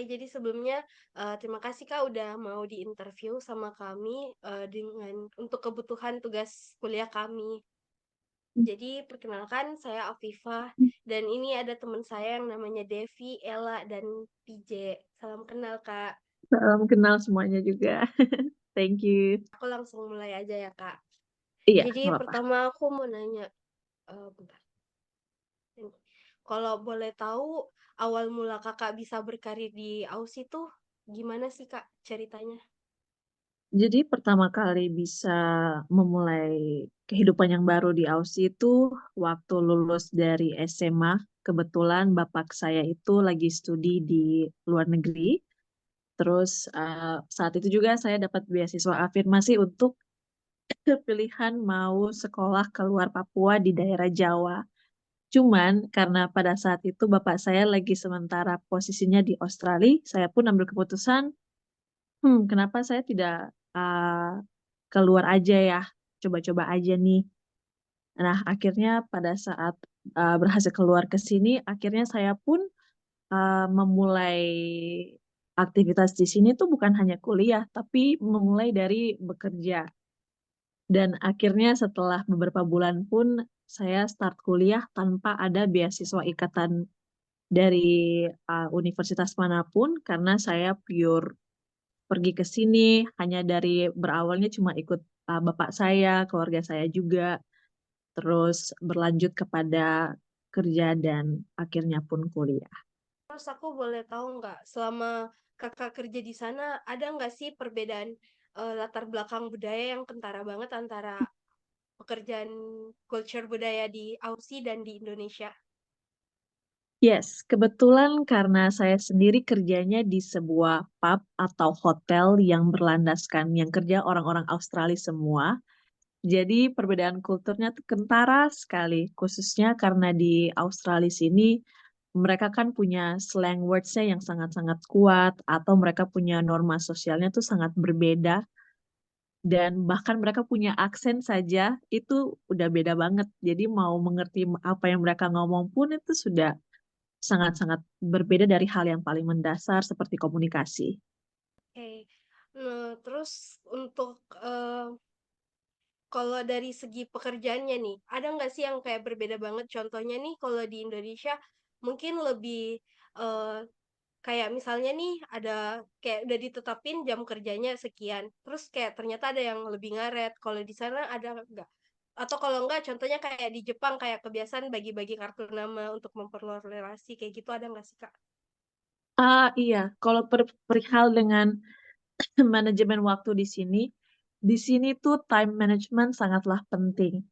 jadi sebelumnya, terima kasih Kak udah mau diinterview sama kami, untuk kebutuhan tugas kuliah kami. Jadi perkenalkan saya Afifah dan ini ada teman saya yang namanya Devi, Ella, dan PJ. Salam kenal Kak. Salam kenal semuanya juga. Thank you. Aku langsung mulai aja ya Kak. Iya, Jadi nggak apa-apa. pertama aku mau nanya, bentar. Kalau boleh tahu awal mula Kakak bisa berkarir di Aussie tuh gimana sih Kak ceritanya? Jadi pertama kali bisa memulai kehidupan yang baru di Aussie itu waktu lulus dari SMA. Kebetulan bapak saya itu lagi studi di luar negeri. Terus saat itu juga saya dapat beasiswa afirmasi untuk pilihan mau sekolah keluar Papua di daerah Jawa. Cuman karena pada saat itu bapak saya lagi sementara posisinya di Australia, saya pun ambil keputusan, kenapa saya tidak keluar aja ya, coba-coba aja nih. Nah, akhirnya pada saat berhasil keluar ke sini, akhirnya saya pun memulai aktivitas di sini tuh bukan hanya kuliah, tapi memulai dari bekerja. Dan akhirnya setelah beberapa bulan pun saya start kuliah tanpa ada beasiswa ikatan dari universitas manapun karena saya pure pergi ke sini hanya dari berawalnya cuma ikut bapak saya, keluarga saya juga, terus berlanjut kepada kerja dan akhirnya pun kuliah. Terus aku boleh tahu nggak, selama Kakak kerja di sana, ada nggak sih perbedaan latar belakang budaya yang kentara banget antara pekerjaan culture budaya di Aussie dan di Indonesia? Yes, kebetulan karena saya sendiri kerjanya di sebuah pub atau hotel yang berlandaskan yang kerja orang-orang Australia semua. Jadi perbedaan kulturnya tuh kentara sekali, khususnya karena di Australia sini mereka kan punya slang words-nya yang sangat-sangat kuat atau mereka punya norma sosialnya tuh sangat berbeda dan bahkan mereka punya aksen saja itu udah beda banget. Jadi mau mengerti apa yang mereka ngomong pun itu sudah sangat-sangat berbeda dari hal yang paling mendasar seperti komunikasi. Oke. Nah, terus untuk kalau dari segi pekerjaannya nih, ada nggak sih yang kayak berbeda banget? Contohnya nih, kalau di Indonesia mungkin lebih eh, kayak misalnya nih ada kayak udah ditetapin jam kerjanya sekian, terus kayak ternyata ada yang lebih ngaret. Kalau di sana ada nggak? Atau kalau nggak, contohnya kayak di Jepang kayak kebiasaan bagi-bagi kartu nama untuk memperluas relasi kayak gitu ada nggak sih Kak? Iya, kalau perihal dengan manajemen waktu di sini tuh time management sangatlah penting.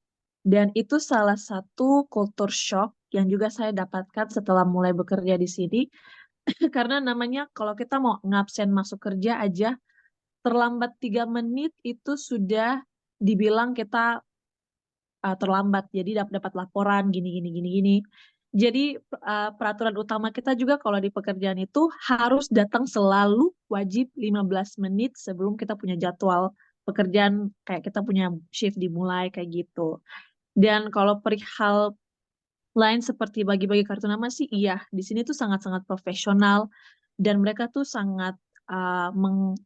Dan itu salah satu culture shock yang juga saya dapatkan setelah mulai bekerja di sini. Karena namanya kalau kita mau ngabsen masuk kerja aja, terlambat 3 menit itu sudah dibilang kita terlambat. Jadi dapat laporan gini gini gini gini. Jadi peraturan utama kita juga kalau di pekerjaan itu harus datang selalu wajib 15 menit sebelum kita punya jadwal pekerjaan kayak kita punya shift dimulai kayak gitu. Dan kalau perihal lain seperti bagi-bagi kartu nama sih iya, di sini tuh sangat-sangat profesional dan mereka tuh sangat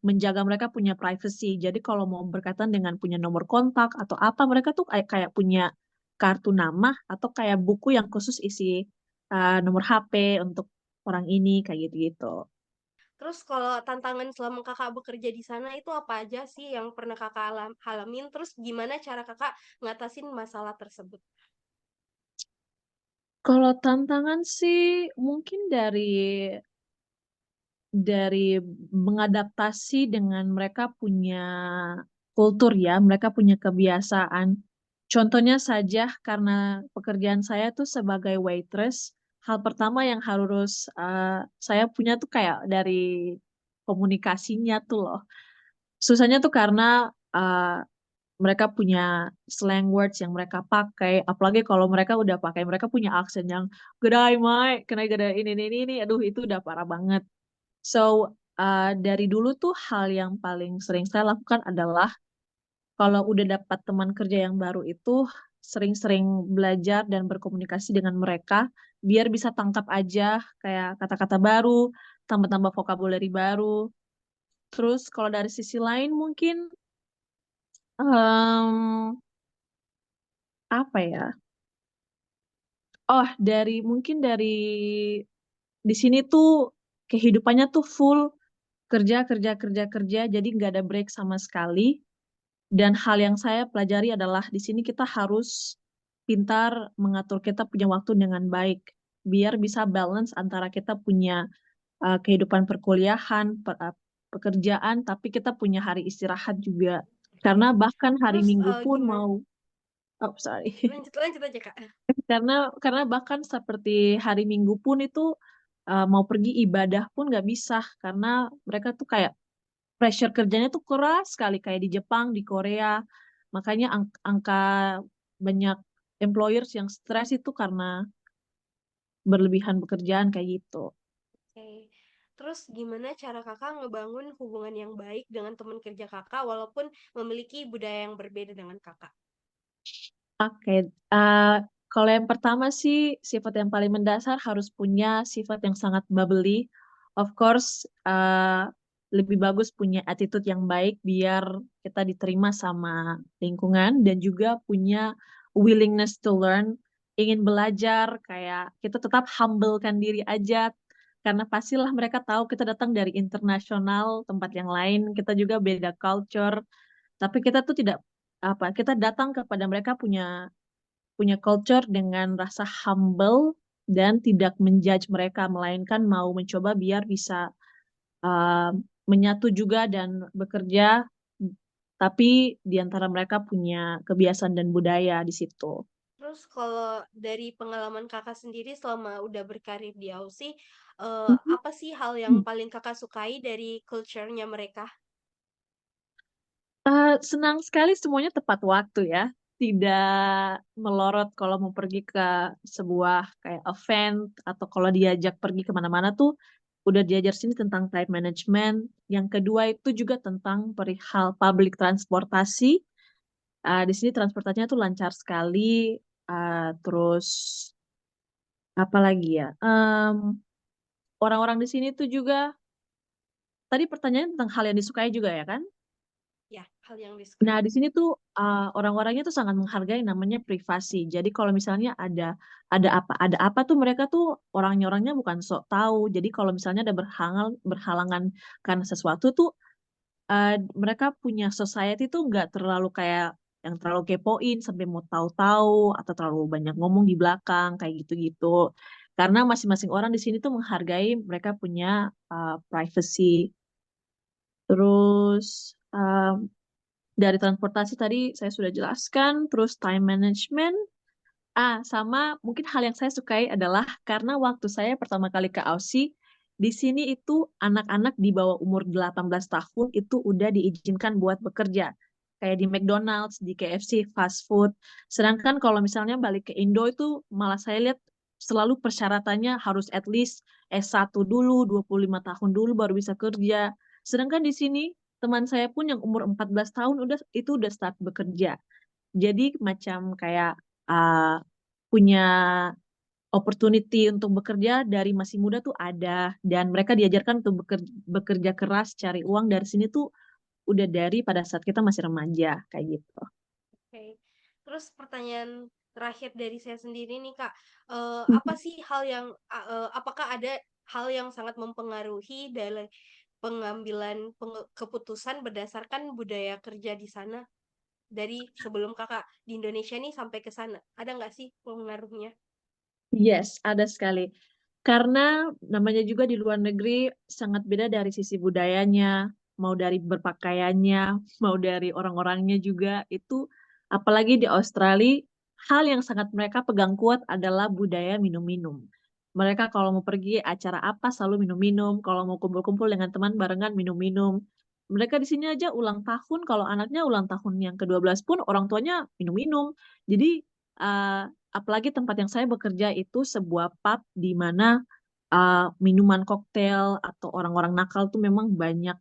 menjaga mereka punya privacy. Jadi kalau mau berkaitan dengan punya nomor kontak atau apa, mereka tuh kayak punya kartu nama atau kayak buku yang khusus isi nomor HP untuk orang ini kayak gitu-gitu. Terus kalau tantangan selama Kakak bekerja di sana itu apa aja sih yang pernah Kakak alamin? Terus gimana cara Kakak ngatasin masalah tersebut? Kalau tantangan sih mungkin dari mengadaptasi dengan mereka punya kultur ya, mereka punya kebiasaan. Contohnya saja karena pekerjaan saya tuh sebagai waitress, hal pertama yang harus saya punya tuh kayak dari komunikasinya tuh loh. Susahnya tuh karena mereka punya slang words yang mereka pakai, apalagi kalau mereka udah pakai, mereka punya aksen yang gede, Mai, kena gede ini, aduh itu udah parah banget. So, dari dulu tuh hal yang paling sering saya lakukan adalah kalau udah dapat teman kerja yang baru itu sering-sering belajar dan berkomunikasi dengan mereka biar bisa tangkap aja kayak kata-kata baru. tambah-tambah vocabulary baru. Terus kalau dari sisi lain mungkin em, apa ya? Oh, mungkin dari di sini tuh kehidupannya tuh full kerja kerja kerja kerja, jadi nggak ada break sama sekali. Dan hal yang saya pelajari adalah di sini kita harus pintar mengatur kita punya waktu dengan baik, biar bisa balance antara kita punya kehidupan perkuliahan, pekerjaan, tapi kita punya hari istirahat juga. Oke. Karena bahkan hari Terus Minggu pun gimana? mau, oh sorry, Lanjut lanjut aja Kak. karena bahkan seperti hari Minggu pun itu mau pergi ibadah pun nggak bisa karena mereka tuh kayak pressure kerjanya tuh keras sekali kayak di Jepang, di Korea. Makanya angka banyak employers yang stres itu karena berlebihan pekerjaan kayak gitu. Oke. Terus gimana cara kakak ngebangun hubungan yang baik dengan teman kerja kakak walaupun memiliki budaya yang berbeda dengan kakak? Oke, eh, kalau yang pertama sih sifat yang paling mendasar harus punya sifat yang sangat bubbly. Of course, lebih bagus punya attitude yang baik biar kita diterima sama lingkungan dan juga punya willingness to learn, ingin belajar, kayak kita tetap humblekan diri aja. Karena pastilah mereka tahu kita datang dari internasional tempat yang lain, kita juga beda culture, tapi kita tuh tidak kita datang kepada mereka punya punya culture dengan rasa humble dan tidak menjudge mereka, melainkan mau mencoba biar bisa uh, menyatu juga dan bekerja, tapi di antara mereka punya kebiasaan dan budaya di situ. Terus kalau dari pengalaman kakak sendiri selama udah berkarir di Aussie, apa sih hal yang Mhm. paling kakak sukai dari culture-nya mereka? Senang sekali semuanya tepat waktu ya. Tidak melorot kalau mau pergi ke sebuah kayak event atau kalau diajak pergi kemana-mana tuh udah diajar sini tentang time management. Yang kedua itu juga tentang perihal public transportasi. Di sini transportasinya tuh lancar sekali. Terus apa lagi ya? Orang-orang di sini tuh juga tadi pertanyaan tentang hal yang disukai juga ya kan? Ya, hal yang Nah, disukai. di sini tuh orang-orangnya tuh sangat menghargai namanya privasi. Jadi kalau misalnya ada apa tuh mereka tuh orangnya bukan sok tahu. Jadi kalau misalnya ada berhalangan karena sesuatu tuh mereka punya society tuh nggak terlalu kayak yang terlalu kepoin sampai mau tahu-tahu atau terlalu banyak ngomong di belakang kayak gitu-gitu. Karena masing-masing orang di sini tuh menghargai mereka punya privacy. Terus dari transportasi tadi saya sudah jelaskan, terus time management. Sama mungkin hal yang saya sukai adalah karena waktu saya pertama kali ke Aussie, di sini itu anak-anak di bawah umur 18 tahun itu udah diizinkan buat bekerja. Kayak di McDonald's, di KFC, fast food. Sedangkan kalau misalnya balik ke Indo itu malah saya lihat selalu persyaratannya harus at least S1 dulu, 25 tahun dulu baru bisa kerja. Sedangkan di sini teman saya pun yang umur 14 tahun udah start bekerja. Jadi macam kayak uh, punya opportunity untuk bekerja dari masih muda tuh ada dan mereka diajarkan untuk bekerja keras cari uang dari sini tuh udah dari pada saat kita masih remaja kayak gitu. Oke. Terus pertanyaan terakhir dari saya sendiri nih Kak, apa sih hal yang apakah ada hal yang sangat mempengaruhi dalam pengambilan keputusan berdasarkan budaya kerja di sana dari sebelum Kakak di Indonesia nih sampai ke sana? Ada nggak sih pengaruhnya? Yes, ada sekali. Karena namanya juga di luar negeri sangat beda dari sisi budayanya, mau dari berpakaiannya, mau dari orang-orangnya juga. Itu apalagi di Australia, hal yang sangat mereka pegang kuat adalah budaya minum-minum. Mereka kalau mau pergi acara apa selalu minum-minum, kalau mau kumpul-kumpul dengan teman barengan minum-minum. Mereka di sini aja ulang tahun, kalau anaknya ulang tahun yang ke-12 pun orang tuanya minum-minum. Jadi uh, apalagi tempat yang saya bekerja itu sebuah pub di mana minuman koktail atau orang-orang nakal tuh memang banyak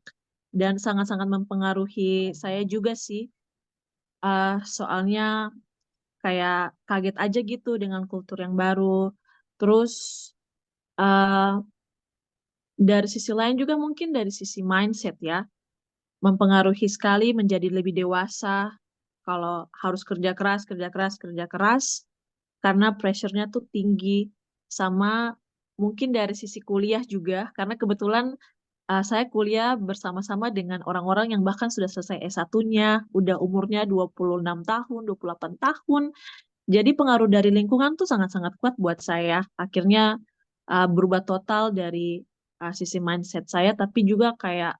dan sangat-sangat mempengaruhi saya juga sih. Soalnya kayak kaget aja gitu dengan kultur yang baru. Terus uh, dari sisi lain juga mungkin dari sisi mindset ya, mempengaruhi sekali menjadi lebih dewasa. Kalau harus kerja keras, kerja keras, kerja keras, karena pressure-nya tuh tinggi. Sama mungkin dari sisi kuliah juga, karena kebetulan saya kuliah bersama-sama dengan orang-orang yang bahkan sudah selesai S1-nya, udah umurnya 26 tahun, 28 tahun. Jadi pengaruh dari lingkungan tuh sangat-sangat kuat buat saya. Akhirnya berubah total dari sisi mindset saya, tapi juga kayak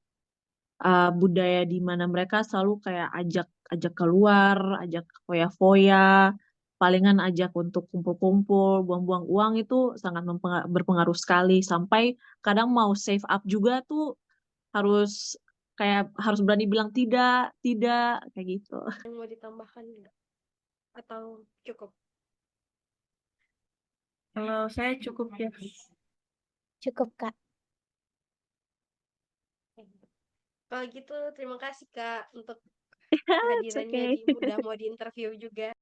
budaya di mana mereka selalu kayak ajak ajak keluar, ajak foya-foya, palingan ajak untuk kumpul-kumpul, buang-buang uang itu sangat berpengaruh sekali. Sampai kadang mau save up juga tuh harus kayak harus berani bilang tidak, tidak kayak gitu. Yang mau ditambahkan nggak? Atau cukup? Kalau saya cukup ya. Cukup, Kak. Kalau gitu terima kasih Kak untuk It's kehadirannya okay. udah mau diinterview juga.